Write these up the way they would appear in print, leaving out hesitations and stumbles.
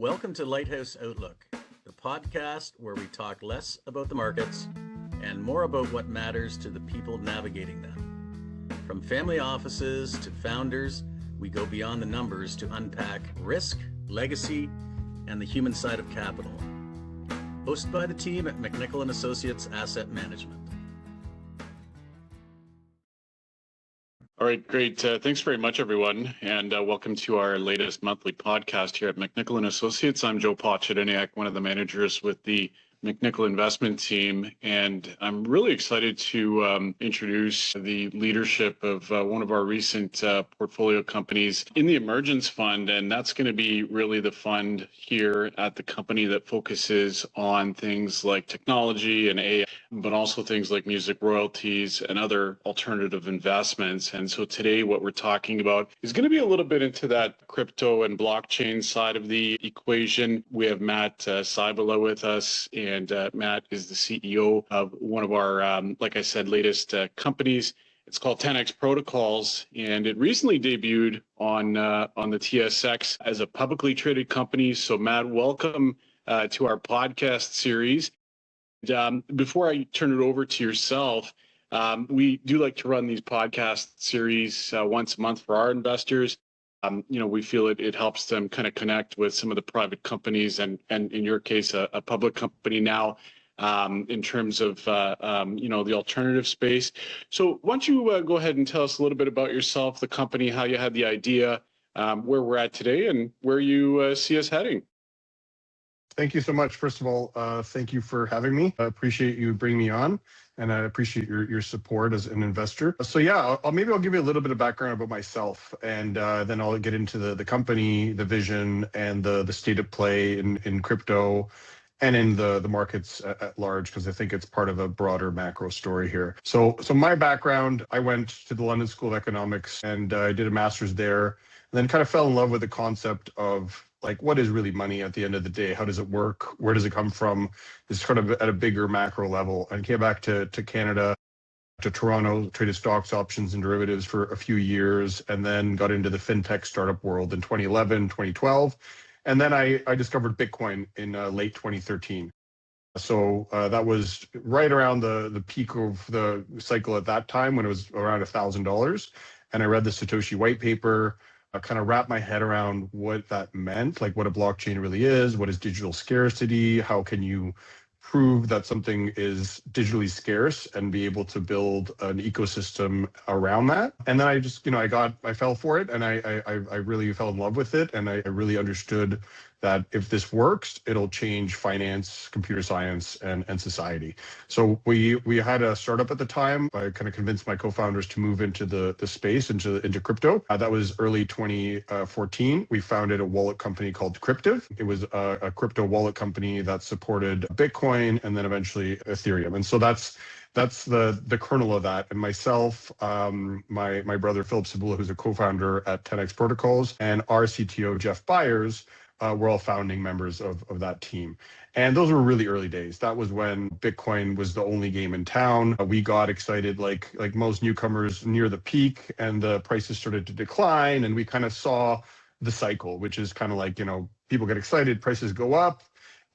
Welcome to Lighthouse Outlook, the podcast where we talk less about the markets and more about what matters to the people navigating them. From family offices to founders, we go beyond the numbers to unpack risk, legacy, and the human side of capital. Hosted by the team at MacNicol Associates Asset Management. All right, great. Thanks very much, everyone, and welcome to our latest monthly podcast here at MacNicol Associates. I'm Joe Pochodyniak, one of the managers with the MacNicol investment team, and I'm really excited to introduce the leadership of one of our recent portfolio companies in the Emergence Fund, and that's going to be really the fund here at the company that focuses on things like technology and AI, but also things like music royalties and other alternative investments. And so today what we're talking about is going to be a little bit into that crypto and blockchain side of the equation. We have Mat Cybula with us, and Matt is the CEO of one of our, like I said, latest companies. It's called TenX Protocols, and it recently debuted on the TSX as a publicly traded company. So Matt, welcome to our podcast series. Before I turn it over to yourself, we do like to run these podcast series once a month for our investors. We feel it helps them kind of connect with some of the private companies and in your case, a public company now in terms of, the alternative space. So why don't you go ahead and tell us a little bit about yourself, the company, how you had the idea, where we're at today and where you see us heading. Thank you so much. First of all, thank you for having me. I appreciate you bringing me on, and I appreciate your support as an investor. So yeah, maybe I'll give you a little bit of background about myself, and then I'll get into the company, the vision, and the state of play in crypto and in the markets at large, because I think it's part of a broader macro story here. So my background, I went to the London School of Economics, and I did a master's there, and then kind of fell in love with the concept of like, what is really money at the end of the day? How does it work? Where does it come from? It's kind of at a bigger macro level. And came back to Canada, to Toronto, traded stocks, options, and derivatives for a few years, and then got into the fintech startup world in 2011, 2012. And then I discovered Bitcoin in late 2013. So that was right around the peak of the cycle at that time, when it was around $1,000. And I read the Satoshi white paper. I kind of wrap my head around what that meant, like what a blockchain really is, what is digital scarcity, how can you prove that something is digitally scarce and be able to build an ecosystem around that. And then I just, I fell for it, and I really fell in love with it, and I really understood that if this works, it'll change finance, computer science, and society. So we had a startup at the time. I kind of convinced my co-founders to move into the space, into crypto. That was early 2014. We founded a wallet company called Cryptive. It was a crypto wallet company that supported Bitcoin and then eventually Ethereum. And so that's the kernel of that. And myself, my brother Philip Cybula, who's a co-founder at TenX Protocols, and our CTO Jeff Byers, we're all founding members of that team. And those were really early days. That was when Bitcoin was the only game in town. We got excited like most newcomers near the peak, and the prices started to decline, and we kind of saw the cycle, which is kind of like, people get excited, prices go up,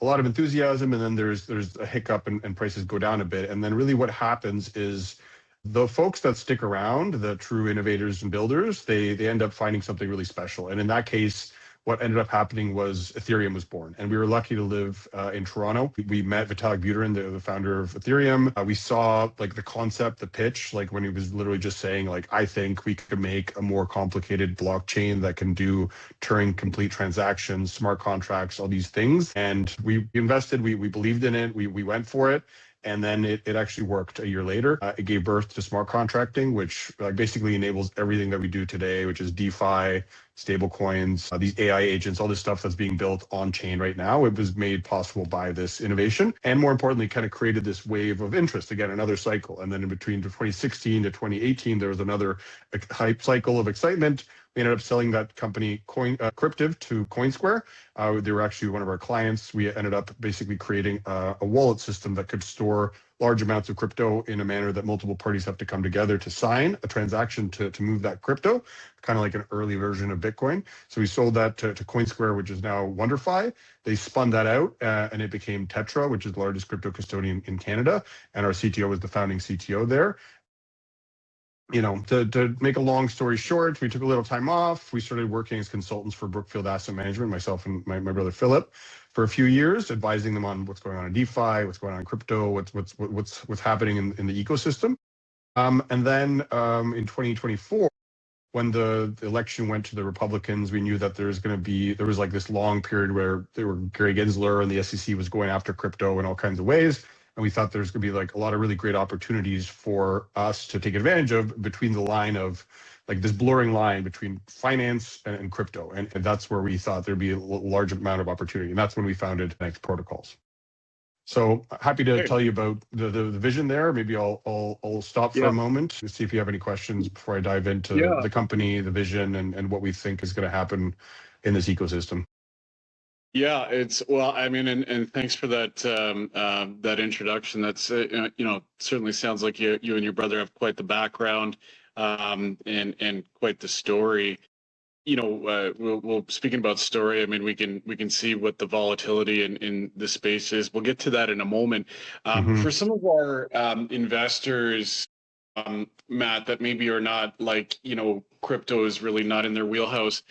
a lot of enthusiasm, and then there's a hiccup and prices go down a bit. And then really what happens is the folks that stick around, the true innovators and builders, they end up finding something really special. And in that case, what ended up happening was Ethereum was born, and we were lucky to live in Toronto. We met Vitalik Buterin, the founder of Ethereum. We saw like the concept, the pitch, like when he was literally just saying like, I think we could make a more complicated blockchain that can do Turing complete transactions, smart contracts, all these things. And we invested, we believed in it, we went for it. And then it actually worked a year later. It gave birth to smart contracting, which basically enables everything that we do today, which is DeFi, stable coins, these AI agents, all this stuff that's being built on chain right now. It was made possible by this innovation, and more importantly, kind of created this wave of interest. Again, another cycle. And then in between 2016 to 2018, there was another hype cycle of excitement, We ended up selling that company, Cryptive, to CoinSquare. They were actually one of our clients. We ended up basically creating a wallet system that could store large amounts of crypto in a manner that multiple parties have to come together to sign a transaction to move that crypto, kind of like an early version of Bitcoin. So we sold that to CoinSquare, which is now WonderFi. They spun that out and it became Tetra, which is the largest crypto custodian in Canada. And our CTO was the founding CTO there. To make a long story short, we took a little time off. We started working as consultants for Brookfield Asset Management, myself and my brother Philip, for a few years, advising them on what's going on in DeFi, what's going on in crypto, what's happening in the ecosystem. And then in 2024, when the election went to the Republicans, we knew that there was like this long period where Gary Gensler and the SEC was going after crypto in all kinds of ways. And we thought there's going to be like a lot of really great opportunities for us to take advantage of between the line of like this blurring line between finance and crypto. And that's where we thought there'd be a large amount of opportunity. And that's when we founded TenX Protocols. So happy to tell you about the vision there. Maybe I'll stop for a moment to see if you have any questions before I dive into the company, the vision, and what we think is going to happen in this ecosystem. Yeah, and thanks for that that introduction. That's certainly sounds like you and your brother have quite the background and quite the story. We'll speaking about story. I mean, we can see what the volatility in the space is. We'll get to that in a moment. For some of our investors, Matt, that maybe are not like crypto is really not in their wheelhouse.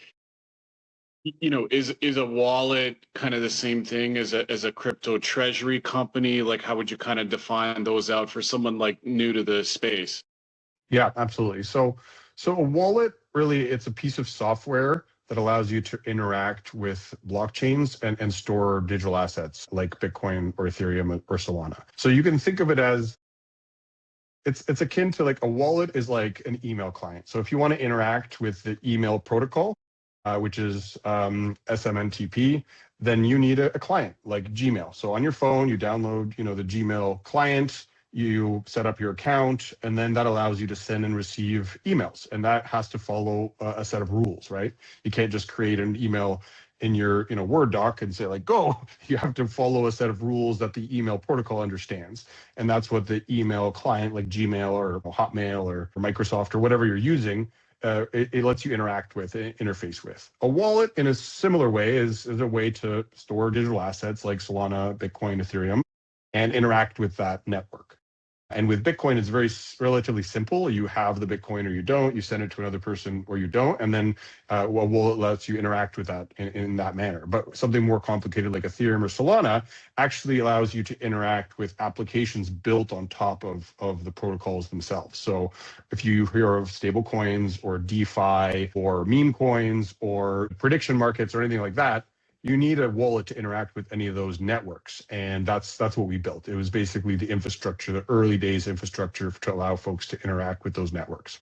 Is a wallet kind of the same thing as a crypto treasury company? Like, how would you kind of define those out for someone like new to the space? Yeah, absolutely. So a wallet, really, it's a piece of software that allows you to interact with blockchains and store digital assets like Bitcoin or Ethereum or Solana. So you can think of it as it's akin to like a wallet is like an email client. So if you want to interact with the email protocol, which is SMTP, then you need a client like Gmail. So on your phone, you download, the Gmail client, you set up your account, and then that allows you to send and receive emails. And that has to follow a set of rules, right? You can't just create an email in your Word doc and say like, go. You have to follow a set of rules that the email protocol understands. And that's what the email client like Gmail or Hotmail or Microsoft or whatever you're using, it lets you interact with, interface with. A wallet, in a similar way, is a way to store digital assets like Solana, Bitcoin, Ethereum, and interact with that network. And with Bitcoin, it's relatively simple. You have the Bitcoin or you don't. You send it to another person or you don't. And then a wallet lets you interact with that in that manner. But something more complicated like Ethereum or Solana actually allows you to interact with applications built on top of the protocols themselves. So if you hear of stable coins or DeFi or meme coins or prediction markets or anything like that, you need a wallet to interact with any of those networks. And that's what we built. It was basically the infrastructure, the early days infrastructure to allow folks to interact with those networks.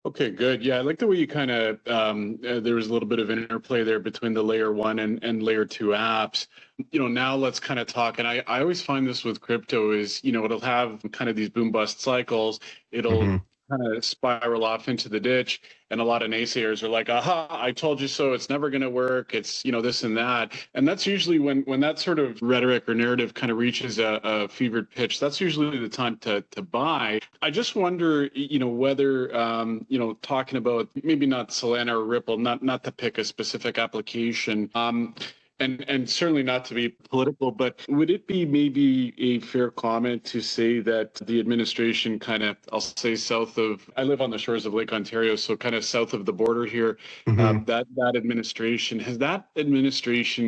Okay, good. Yeah, I like the way you kind of, there was a little bit of interplay there between the layer 1 and layer 2 apps. Now let's kind of talk, and I always find this with crypto is, it'll have kind of these boom bust cycles. It'll kind of spiral off into the ditch, and a lot of naysayers are like, aha, I told you so, it's never going to work, it's this and that. And that's usually when that sort of rhetoric or narrative kind of reaches a fevered pitch, that's usually the time to buy. I just wonder whether talking about maybe not Solana or Ripple, not to pick a specific application, and certainly not to be political, but would it be maybe a fair comment to say that the administration kind of, I'll say I live on the shores of Lake Ontario, so kind of south of the border here, that administration,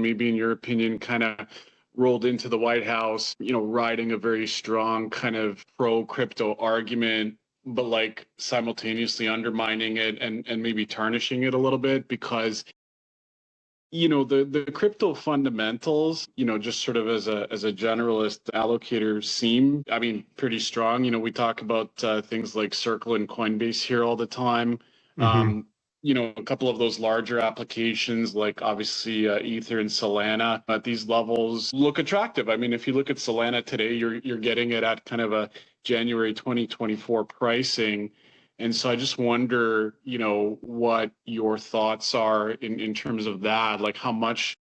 maybe in your opinion, kind of rolled into the White House, riding a very strong kind of pro-crypto argument, but like simultaneously undermining it and maybe tarnishing it a little bit because the crypto fundamentals, just sort of as a generalist allocator seem, pretty strong. We talk about things like Circle and Coinbase here all the time. A couple of those larger applications like obviously Ether and Solana at these levels look attractive. If you look at Solana today, you're getting it at kind of a January 2024 pricing. And so I just wonder, what your thoughts are in terms of that, like how much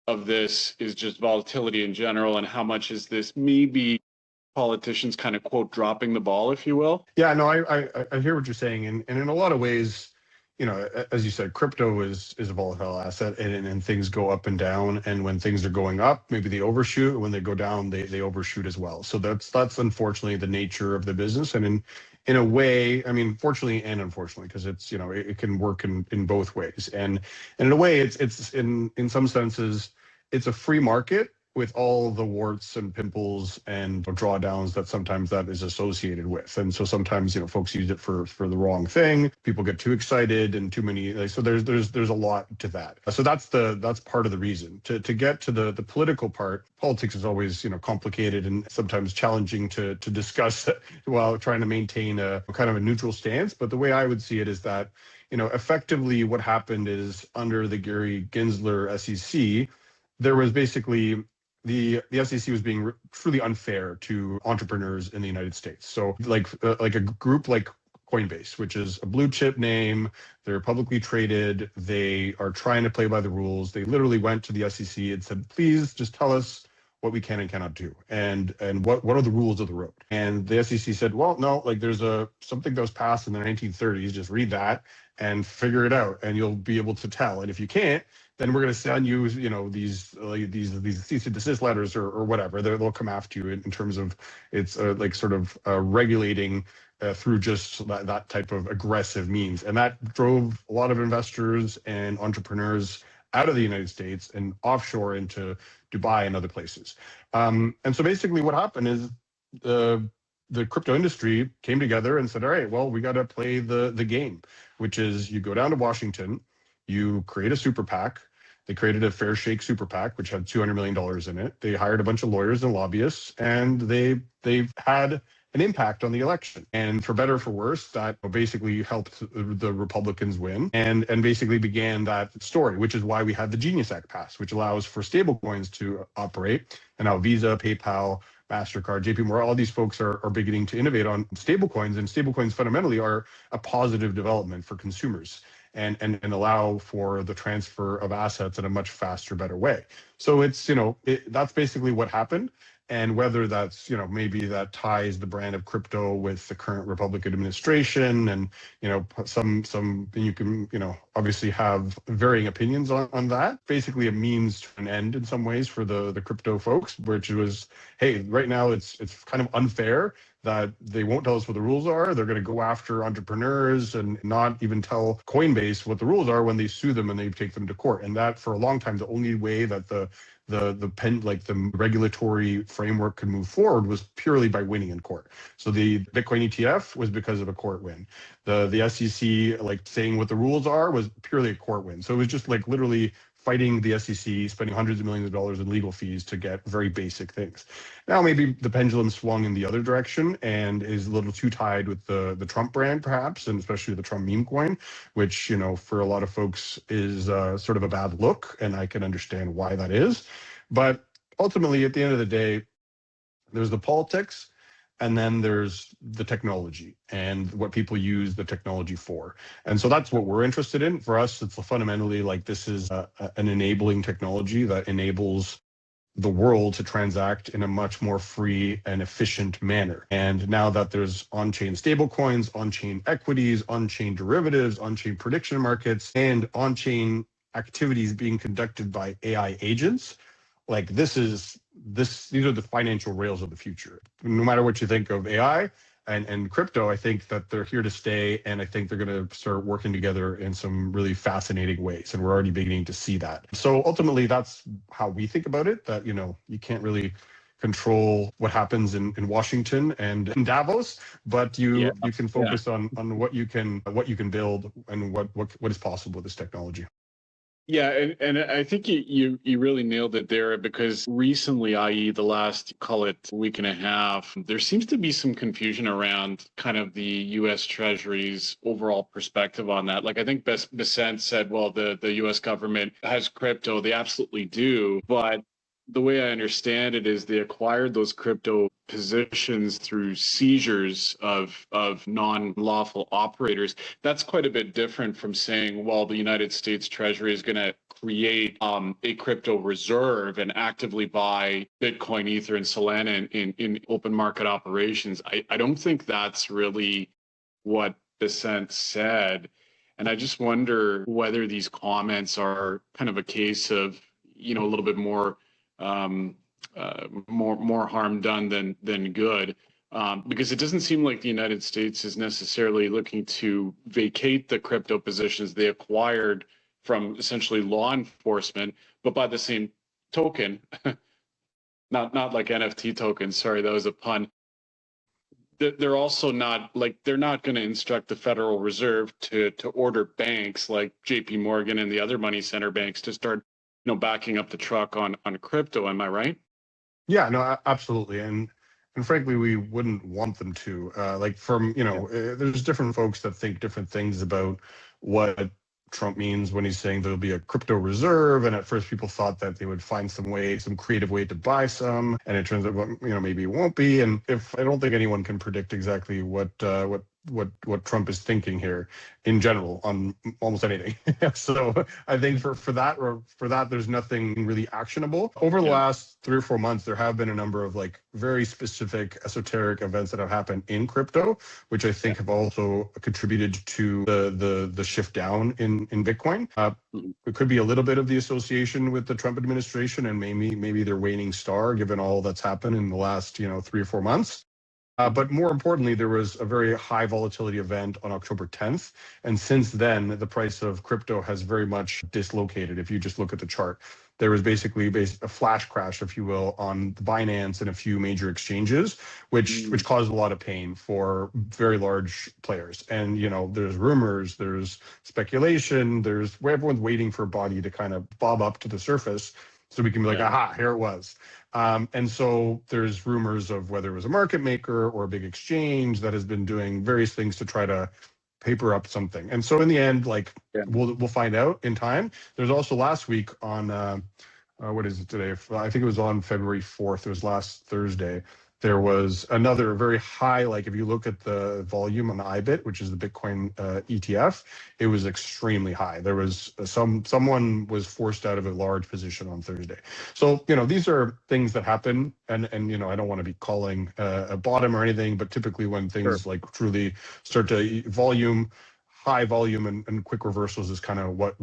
of this is just volatility in general, and how much is this maybe politicians kind of quote dropping the ball, if you will? Yeah, no, I hear what you're saying, and in a lot of ways, as you said, crypto is a volatile asset, and things go up and down. And when things are going up, maybe they overshoot. When they go down, they overshoot as well. So that's unfortunately the nature of the business. And in a way, I mean, fortunately and unfortunately, because it's it can work in both ways. And in a way, it's in some senses, it's a free market with all the warts and pimples and drawdowns that sometimes that is associated with. And so sometimes, folks use it for the wrong thing. People get too excited and too many, so there's a lot to that. So that's part of the reason. To get to the political part, politics is always, complicated and sometimes challenging to discuss while trying to maintain a kind of a neutral stance. But the way I would see it is that, effectively what happened is under the Gary Gensler SEC, there was basically the SEC was being truly unfair to entrepreneurs in the United States. So like a group like Coinbase, which is a blue chip name, they're publicly traded, they are trying to play by the rules. They literally went to the SEC and said, please just tell us what we can and cannot do, and what are the rules of the road. And the SEC said, well, no, like there's something that was passed in the 1930s, just read that and figure it out and you'll be able to tell. And if you can't, then we're going to send you, these cease and desist letters or whatever. They'll come after you in terms of it's regulating through just that type of aggressive means. And that drove a lot of investors and entrepreneurs out of the United States and offshore into Dubai and other places. And so basically what happened is the crypto industry came together and said, all right, well, we got to play the game, which is you go down to Washington, you create a super PAC. They created a fair shake super PAC, which had $200 million in it. They hired a bunch of lawyers and lobbyists, and they've had an impact on the election. And for better or for worse, that basically helped the Republicans win and basically began that story, which is why we had the Genius Act passed, which allows for stablecoins to operate. And now Visa, PayPal, MasterCard, JP Morgan, all these folks are beginning to innovate on stablecoins, and stablecoins fundamentally are a positive development for consumers and allow for the transfer of assets in a much faster, better way. So it's, that's basically what happened. And whether that's, maybe that ties the brand of crypto with the current Republican administration and, some you can, obviously have varying opinions on that. Basically a means to an end in some ways for the crypto folks, which was, hey, right now it's kind of unfair that they won't tell us what the rules are. They're going to go after entrepreneurs and not even tell Coinbase what the rules are when they sue them and they take them to court. And that for a long time, the only way that the regulatory framework could move forward was purely by winning in court. So the Bitcoin ETF was because of a court win. The SEC saying what the rules are was purely a court win. So it was just literally fighting the SEC, spending hundreds of millions of dollars in legal fees to get very basic things. Now maybe the pendulum swung in the other direction and is a little too tied with the Trump brand perhaps, and especially the Trump meme coin, which, for a lot of folks is sort of a bad look, and I can understand why that is. But ultimately, at the end of the day, there's the politics, and then there's the technology and what people use the technology for. And so that's what we're interested in. For us, it's fundamentally this is an enabling technology that enables the world to transact in a much more free and efficient manner. And now that there's on-chain stablecoins, on-chain equities, on-chain derivatives, on-chain prediction markets, and on-chain activities being conducted by AI agents, these are the financial rails of the future. No matter what you think of AI and crypto, I think that they're here to stay, and I think they're going to start working together in some really fascinating ways, and we're already beginning to see that. So ultimately, that's how we think about it, that, you can't really control what happens in Washington and in Davos, but you can focus on what you can build and what is possible with this technology. Yeah, and I think you really nailed it there, because recently, i.e. the last, call it week and a half, there seems to be some confusion around kind of the U.S. Treasury's overall perspective on that. I think Besant said, well, the U.S. government has crypto. They absolutely do. But the way I understand it is they acquired those crypto positions through seizures of non-lawful operators. That's quite a bit different from saying, well, the United States Treasury is going to create a crypto reserve and actively buy Bitcoin, Ether, and Solana in open market operations. I don't think that's really what Dissent said. And I just wonder whether these comments are kind of a case of, a little bit more more harm done than good, because it doesn't seem like the United States is necessarily looking to vacate the crypto positions they acquired from essentially law enforcement, but by the same token, not like NFT tokens. Sorry, that was a pun. They're also not they're not going to instruct the Federal Reserve to order banks like JP Morgan and the other money center banks to start backing up the truck on crypto. Am I right? Yeah, no, absolutely. And frankly, we wouldn't want them to. There's different folks that think different things about what Trump means when he's saying there'll be a crypto reserve. And at first people thought that they would find some creative way to buy some. And it turns out, maybe it won't be. And I don't think anyone can predict exactly what Trump is thinking here in general on almost anything. So I think for that, there's nothing really actionable. Over the last 3 or 4 months, there have been a number of very specific esoteric events that have happened in crypto, which I think have also contributed to the shift down in Bitcoin. It could be a little bit of the association with the Trump administration and maybe their waning star, given all that's happened in the last 3 or 4 months. But more importantly, there was a very high volatility event on October 10th. And since then, the price of crypto has very much dislocated. If you just look at the chart, there was basically a flash crash, if you will, on Binance and a few major exchanges, which caused a lot of pain for very large players. And, there's rumors, there's speculation, everyone's waiting for a body to kind of bob up to the surface so we can be like, aha, here it was. And so there's rumors of whether it was a market maker or a big exchange that has been doing various things to try to paper up something. And so in the end, we'll find out in time. There's also last week on, what is it today? I think it was on February 4th. It was last Thursday. There was another very high, if you look at the volume on the IBIT, which is the Bitcoin ETF, it was extremely high. There was someone was forced out of a large position on Thursday. So, these are things that happen. And I don't want to be calling a bottom or anything, but typically when things truly start to high volume and quick reversals is kind of what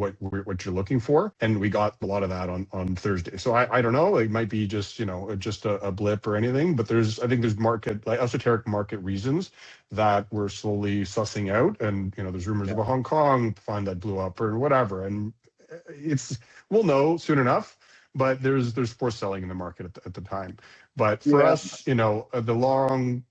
you're looking for, and we got a lot of that on Thursday. So I don't know, it might be just a blip or anything, but I think there's esoteric market reasons that we're slowly sussing out, and there's rumors of a Hong Kong fund that blew up or whatever, and we'll know soon enough. But there's forced selling in the market at the time. But for us, again,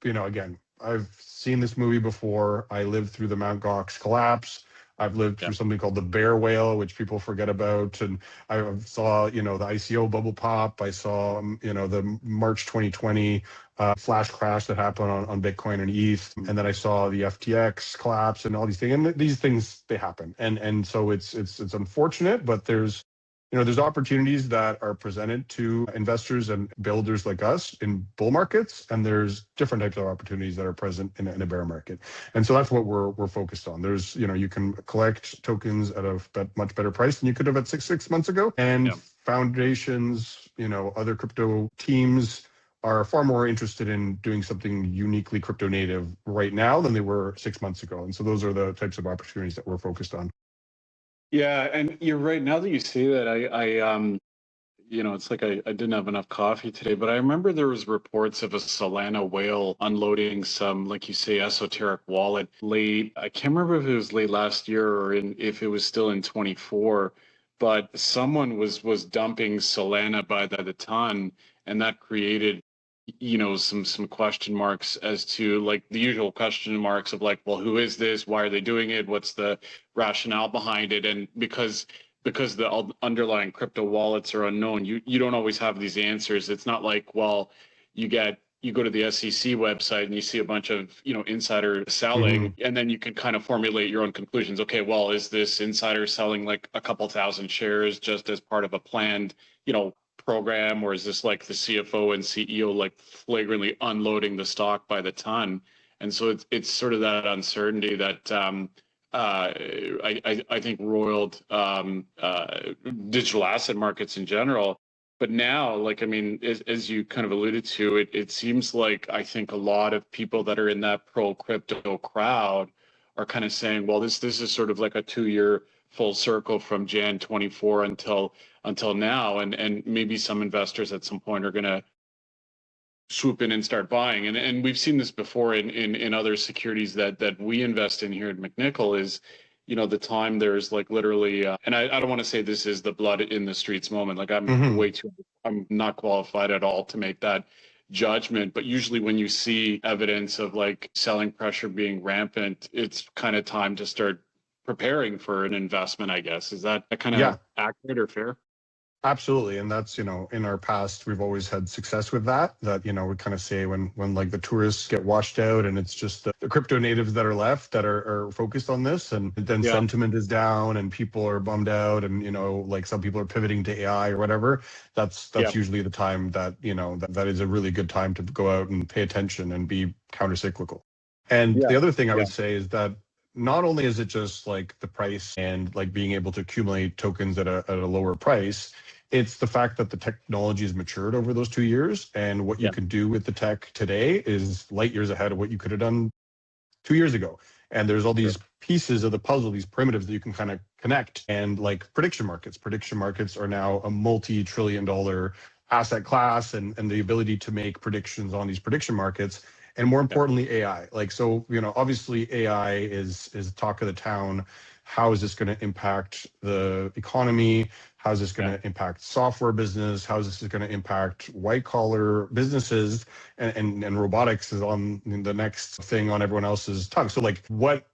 I've seen this movie before. I lived through the Mt. Gox collapse. I've lived through something called the bear whale, which people forget about. And I saw, the ICO bubble pop. I saw, the March 2020 flash crash that happened on Bitcoin and ETH. And then I saw the FTX collapse and all these things. And these things, they happen. And so it's unfortunate, but there's opportunities that are presented to investors and builders like us in bull markets, and there's different types of opportunities that are present in a bear market. And so that's what we're focused on. There's, you can collect tokens at a much better price than you could have at six months ago. And foundations, other crypto teams are far more interested in doing something uniquely crypto native right now than they were 6 months ago. And so those are the types of opportunities that we're focused on. Yeah, and you're right. Now that you say that, it's like I didn't have enough coffee today, but I remember there was reports of a Solana whale unloading some, like you say, esoteric wallet late. I can't remember if it was late last year or if it was still in 24, but someone was dumping Solana by the ton, and that created some question marks as to the usual question marks of well, who is this? Why are they doing it? What's the rationale behind it? And because the underlying crypto wallets are unknown, you don't always have these answers. It's not you go to the SEC website and you see a bunch of insider selling, and then you can kind of formulate your own conclusions. Okay, well, is this insider selling a couple thousand shares just as part of a planned program, or is this like the CFO and CEO like flagrantly unloading the stock by the ton? And so it's sort of that uncertainty that I think roiled digital asset markets in general. But now, like, I mean, as you kind of alluded to, it seems like I think a lot of people that are in that pro crypto crowd are kind of saying, well, this is sort of like a 2-year full circle from Jan 24 until now, and maybe some investors at some point are going to swoop in and start buying. And we've seen this before in other securities that we invest in here at MacNicol is, you know, the time there's like literally, and I don't want to say this is the blood in the streets moment. Like I'm not qualified at all to make that judgment, but usually when you see evidence of like selling pressure being rampant, it's kind of time to start preparing for an investment, I guess. Is that kind of accurate or fair? Absolutely. And that's, you know, in our past, we've always had success with that, you know, we kind of say when like the tourists get washed out and it's just the crypto natives that are left that are focused on this, and then sentiment is down and people are bummed out, and, you know, like some people are pivoting to AI or whatever. That's usually the time that, you know, that is a really good time to go out and pay attention and be countercyclical. And the other thing I would say is that not only is it just like the price and like being able to accumulate tokens at a lower price, it's the fact that the technology has matured over those 2 years, and what you can do with the tech today is light years ahead of what you could have done 2 years ago. And there's all these pieces of the puzzle, these primitives that you can kind of connect. And like prediction markets are now a multi-trillion-dollar asset class, and the ability to make predictions on these prediction markets. And more importantly, AI. Like, so, you know, obviously AI is talk of the town. How is this going to impact the economy? How is this going to impact software business? How is this going to impact white collar businesses? And robotics is on the next thing on everyone else's tongue. So like, what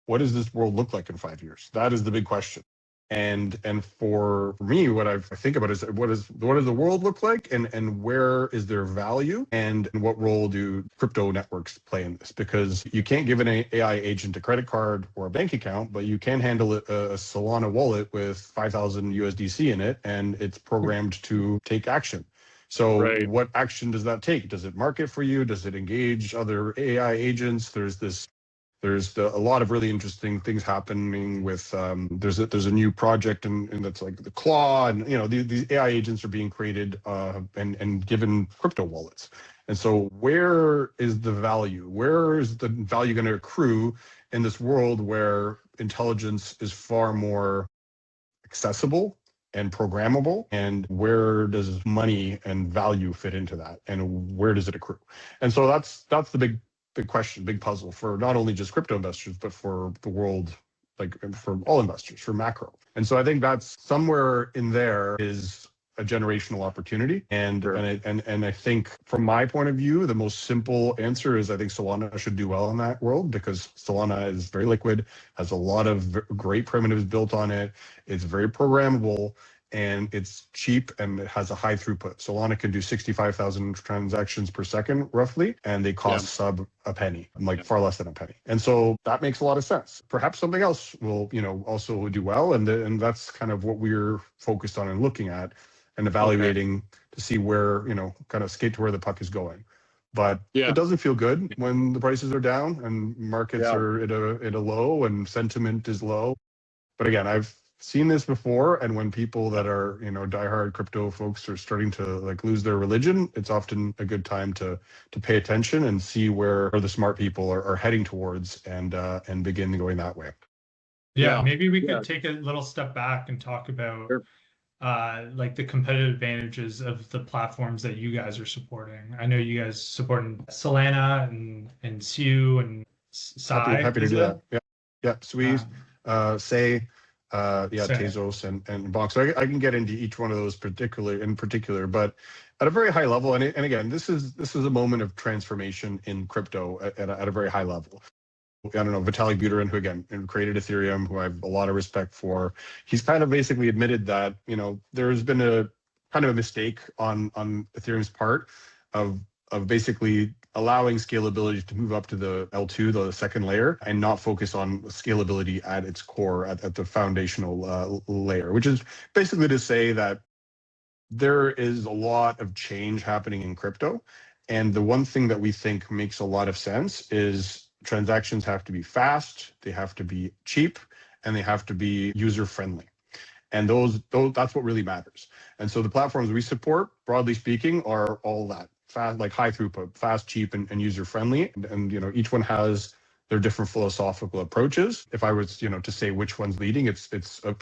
does this world look like in 5 years? That is the big question. And for me, what I think about is what does the world look like, and where is their value, and what role do crypto networks play in this? Because you can't give an AI agent a credit card or a bank account, but you can handle a Solana wallet with 5,000 USDC in it, and it's programmed to take action. So what action does that take? Does it market for you? Does it engage other AI agents? There's a lot of really interesting things happening with there's a new project and that's like the Claw, and, you know, these AI agents are being created and given crypto wallets. And so where is the value? Where is the value going to accrue in this world where intelligence is far more accessible and programmable? And where does money and value fit into that? And where does it accrue? And so that's the big question, big puzzle for not only just crypto investors, but for the world, like for all investors, for macro. And so I think that's somewhere in there is a generational opportunity. And I think from my point of view, the most simple answer is I think Solana should do well in that world, because Solana is very liquid, has a lot of great primitives built on it. It's very programmable, and it's cheap, and it has a high throughput. Solana can do 65,000 transactions per second, roughly, and they cost sub a penny, like far less than a penny. And so that makes a lot of sense. Perhaps something else will, you know, also do well, and that's kind of what we're focused on and looking at and evaluating to see where, you know, kind of skate to where the puck is going. But it doesn't feel good when the prices are down and markets are at a low and sentiment is low. But again, I've seen this before, and when people that are, you know, diehard crypto folks are starting to like lose their religion, it's often a good time to pay attention and see where the smart people are heading towards, and begin going that way. Maybe we could take a little step back and talk about like the competitive advantages of the platforms that you guys are supporting. I know you guys supporting Solana and Sue and Sai. Happy to do that. Sui, Say, Tezos and Bonk. So I can get into each one of those in particular, but at a very high level, and again, this is a moment of transformation in crypto at a very high level. I don't know, Vitalik Buterin, who again created Ethereum, who I have a lot of respect for, he's kind of basically admitted that, you know, there's been a kind of a mistake on Ethereum's part of basically allowing scalability to move up to the L2, the second layer, and not focus on scalability at its core, at the foundational layer, which is basically to say that there is a lot of change happening in crypto. And the one thing that we think makes a lot of sense is transactions have to be fast, they have to be cheap, and they have to be user friendly. And those that's what really matters. And so the platforms we support, broadly speaking, are all that fast, like high throughput, fast, cheap, and user friendly. And each one has their different philosophical approaches. If I was, to say which one's leading, it's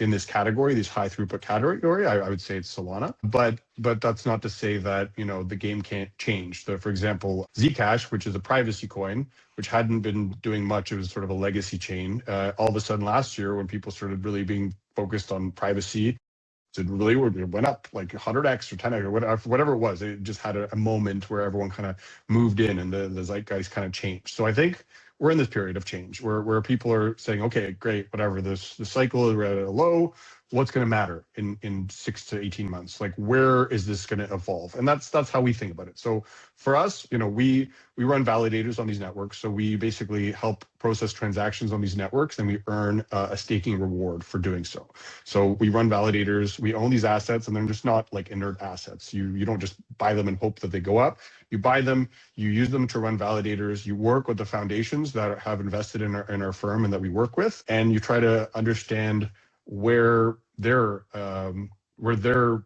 in this category, this high throughput category. I would say it's Solana, but that's not to say that the game can't change. So, for example, Zcash, which is a privacy coin, which hadn't been doing much, it was sort of a legacy chain. All of a sudden, last year, when people started really being focused on privacy, it really went up like 100x or 10x or whatever it was. It just had a moment where everyone kind of moved in and the zeitgeist kind of changed. So I think we're in this period of change where people are saying, okay, great, whatever, the cycle is at a low. What's going to matter in 6 to 18 months? Like, where is this going to evolve? And that's how we think about it. So for us, we run validators on these networks. So we basically help process transactions on these networks, and we earn a staking reward for doing so. So we run validators, we own these assets, and they're just not like inert assets. You don't just buy them and hope that they go up. You buy them, you use them to run validators, you work with the foundations that have invested in our firm and that we work with, and you try to understand where their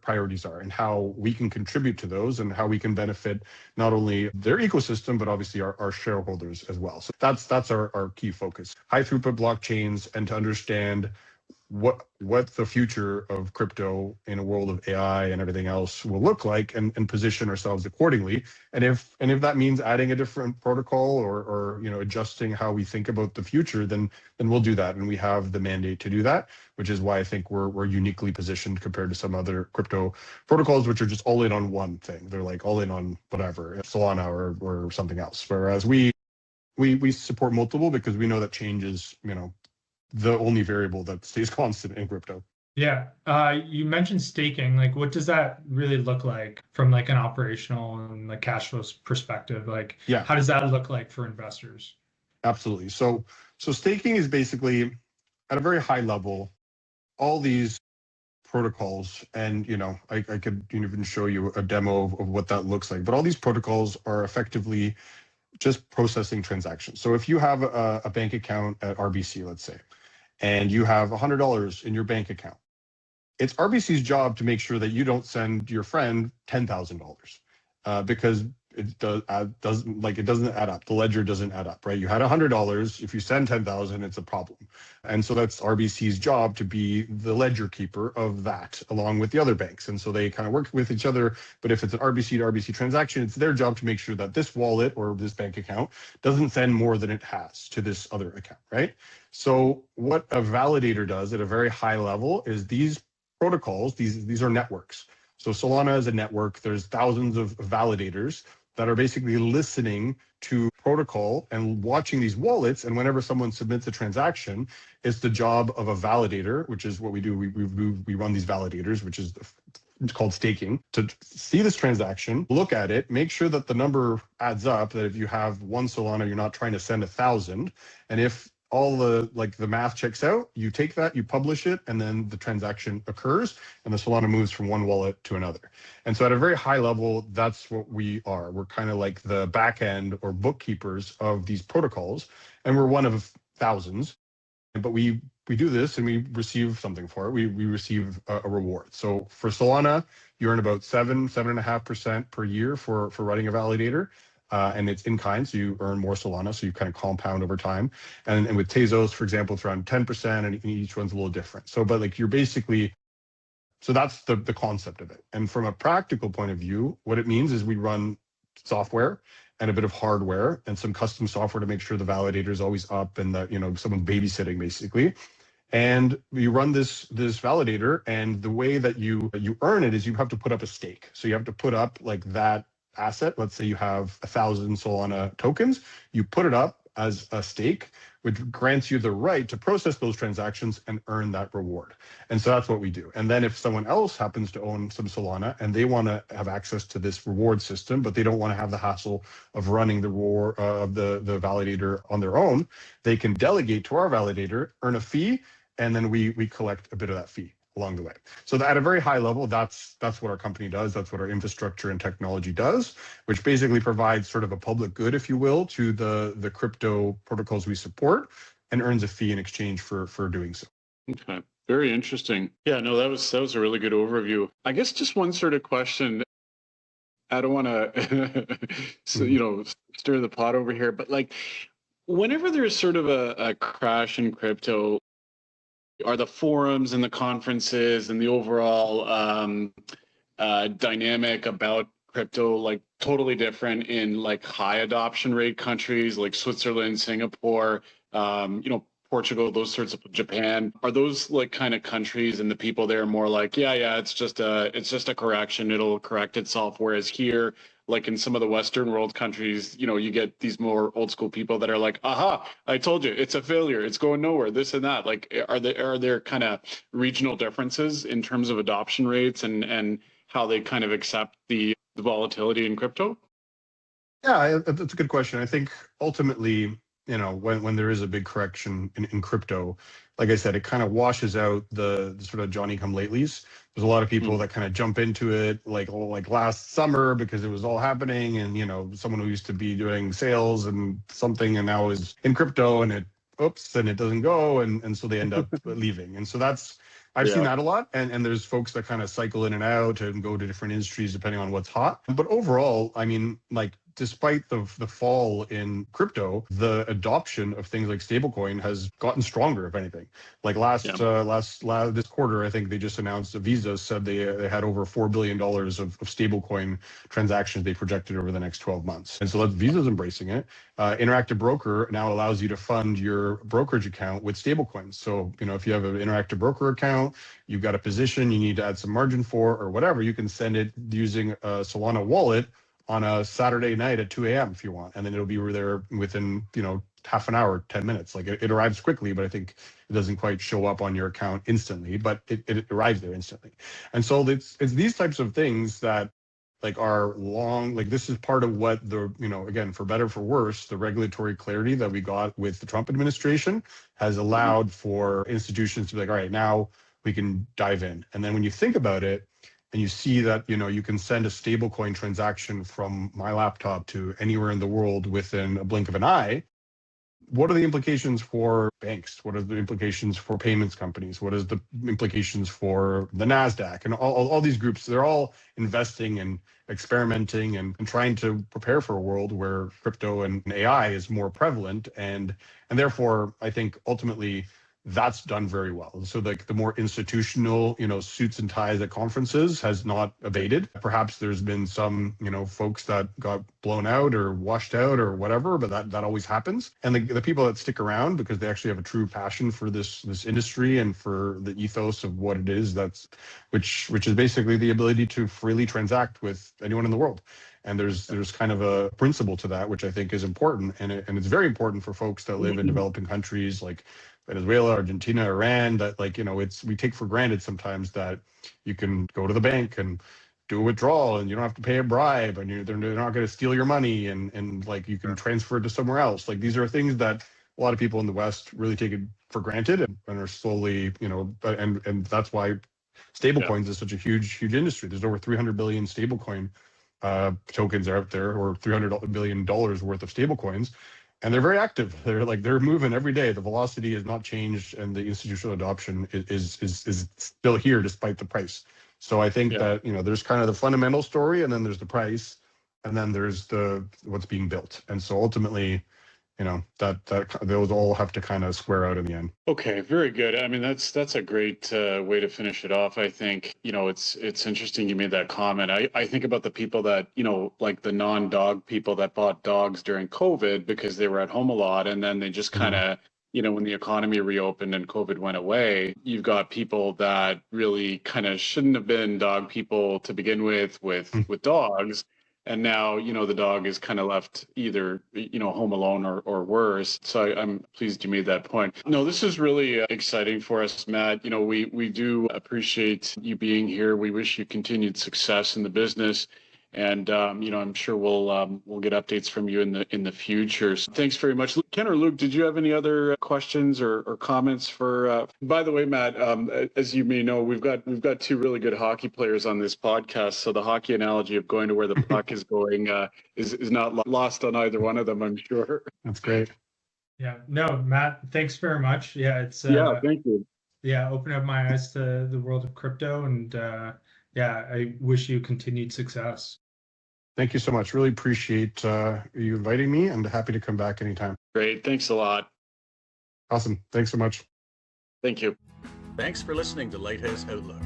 priorities are and how we can contribute to those and how we can benefit not only their ecosystem, but obviously our shareholders as well. So that's our key focus. High throughput blockchains, and to understand what the future of crypto in a world of AI and everything else will look like, and position ourselves accordingly. And if that means adding a different protocol or adjusting how we think about the future, then we'll do that. And we have the mandate to do that, which is why I think we're uniquely positioned compared to some other crypto protocols, which are just all in on one thing. They're like all in on whatever, Solana or something else. Whereas we support multiple, because we know that change is, the only variable that stays constant in crypto. Yeah. You mentioned staking. Like, what does that really look like from like an operational and like cash flows perspective? Like, yeah, how does that look like for investors? Absolutely. So staking is basically, at a very high level, all these protocols, and I could even show you a demo of what that looks like. But all these protocols are effectively just processing transactions. So if you have a bank account at RBC, let's say, and you have $100 in your bank account, it's RBC's job to make sure that you don't send your friend $10,000, because it doesn't add up. The ledger doesn't add up, right? You had $100. If you send 10,000, it's a problem. And so that's RBC's job to be the ledger keeper of that, along with the other banks. And so they kind of work with each other. But if it's an RBC to RBC transaction, it's their job to make sure that this wallet or this bank account doesn't send more than it has to this other account, right? So what a validator does at a very high level is these protocols, these are networks. So Solana is a network. There's thousands of validators that are basically listening to protocol and watching these wallets. And whenever someone submits a transaction, it's the job of a validator, which is what we do. We run these validators, which is it's called staking, to see this transaction, look at it, make sure that the number adds up, that if you have one Solana, you're not trying to send 1,000. And if all the math checks out, you take that, you publish it, and then the transaction occurs, and the Solana moves from one wallet to another. And so at a very high level, that's what we are. We're kind of like the back end or bookkeepers of these protocols, and we're one of thousands. But we do this and we receive something for it. We receive a reward. So for Solana, you earn about 7.5% per year for running a validator. And it's in kind, so you earn more Solana, so you kind of compound over time. And with Tezos, for example, it's around 10%, and each one's a little different. So, but you're basically, so that's the concept of it. And from a practical point of view, what it means is we run software and a bit of hardware and some custom software to make sure the validator is always up and that someone's babysitting basically. And you run this validator, and the way that you earn it is you have to put up a stake. So you have to put up that asset. Let's say you have 1,000 Solana tokens, you put it up as a stake, which grants you the right to process those transactions and earn that reward. And so that's what we do. And then if someone else happens to own some Solana and they want to have access to this reward system, but they don't want to have the hassle of running the reward of the validator on their own, they can delegate to our validator, earn a fee, and then we collect a bit of that fee. along the way. So at a very high level, that's what our company does. That's what our infrastructure and technology does, which basically provides sort of a public good, if you will, to the crypto protocols we support, and earns a fee in exchange for doing so. Okay, very interesting. Yeah, no, that was a really good overview. I guess just one sort of question. I don't want to, stir the pot over here, but like, whenever there's sort of a crash in crypto, are the forums and the conferences and the overall dynamic about crypto like totally different in like high adoption rate countries like Switzerland, Singapore, Portugal, those sorts of Japan? Are those like kind of countries and the people there more like, yeah, it's just a correction, it'll correct itself? Whereas here, like in some of the Western world countries, you get these more old school people that are like, aha, I told you, it's a failure, it's going nowhere, this and that. Like, are there kind of regional differences in terms of adoption rates and how they kind of accept the volatility in crypto? Yeah, that's a good question. I think ultimately, when there is a big correction in crypto, like I said, it kind of washes out the sort of Johnny come latelys. There's a lot of people that kind of jump into it like last summer because it was all happening, and someone who used to be doing sales and something and now is in crypto, and it doesn't go, and so they end up leaving. And so I've seen that a lot, and there's folks that kind of cycle in and out and go to different industries depending on what's hot. But overall, I mean, like, despite the fall in crypto, the adoption of things like stablecoin has gotten stronger, if anything. Like this quarter, I think they just announced that Visa said they had over $4 billion of stablecoin transactions they projected over the next 12 months. And so Visa's embracing it. Interactive Broker now allows you to fund your brokerage account with stablecoins. So, if you have an Interactive Broker account, you've got a position you need to add some margin for or whatever, you can send it using a Solana wallet on a Saturday night at 2 a.m. if you want. And then it'll be there within, half an hour, 10 minutes. Like it arrives quickly, but I think it doesn't quite show up on your account instantly, but it arrives there instantly. And so it's these types of things that like are long, like this is part of what again, for better, for worse, the regulatory clarity that we got with the Trump administration has allowed for institutions to be like, all right, now we can dive in. And then when you think about it, and you see that, you can send a stablecoin transaction from my laptop to anywhere in the world within a blink of an eye, what are the implications for banks? What are the implications for payments companies? What is the implications for the NASDAQ? And all these groups, they're all investing and experimenting and trying to prepare for a world where crypto and AI is more prevalent. And therefore, I think ultimately, that's done very well. So the more institutional, suits and ties at conferences has not abated. Perhaps there's been some, folks that got blown out or washed out or whatever, but that always happens. And the people that stick around because they actually have a true passion for this industry and for the ethos of what it is, which is basically the ability to freely transact with anyone in the world. And there's kind of a principle to that, which I think is important. And it's very important for folks that live in developing countries like Venezuela, Argentina, Iran, that we take for granted sometimes that you can go to the bank and do a withdrawal and you don't have to pay a bribe and they're not going to steal your money and like you can transfer it to somewhere else. Like these are things that a lot of people in the West really take it for granted and are slowly, and that's why stablecoins is such a huge industry. There's over 300 billion stablecoin tokens are out there, or $300 billion worth of stablecoins. And they're very active. They're moving every day. The velocity has not changed, and the institutional adoption is still here despite the price. So I think that there's kind of the fundamental story, and then there's the price, and then there's what's being built. And so ultimately, that those all have to kind of square out in the end. Okay, very good. I mean, that's a great way to finish it off. I think, it's interesting you made that comment. I think about the people that, like the non-dog people that bought dogs during COVID because they were at home a lot, and then they just kind of, when the economy reopened and COVID went away, you've got people that really kind of shouldn't have been dog people to begin with dogs. And now, the dog is kind of left either, home alone or worse. So I'm pleased you made that point. No, this is really exciting for us, Matt. We do appreciate you being here. We wish you continued success in the business. And I'm sure we'll get updates from you in the future. So thanks very much, Ken or Luke. Did you have any other questions or comments for? By the way, Matt, as you may know, we've got two really good hockey players on this podcast. So the hockey analogy of going to where the puck is going is not lost on either one of them, I'm sure. That's great. Yeah. No, Matt, thanks very much. Yeah, it's thank you. Yeah, opened up my eyes to the world of crypto, and I wish you continued success. Thank you so much. Really appreciate you inviting me, and happy to come back anytime. Great. Thanks a lot. Awesome. Thanks so much. Thank you. Thanks for listening to Lighthouse Outlook.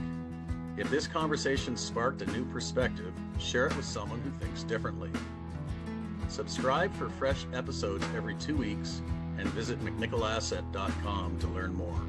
If this conversation sparked a new perspective, share it with someone who thinks differently. Subscribe for fresh episodes every 2 weeks and visit MacNicolAsset.com to learn more.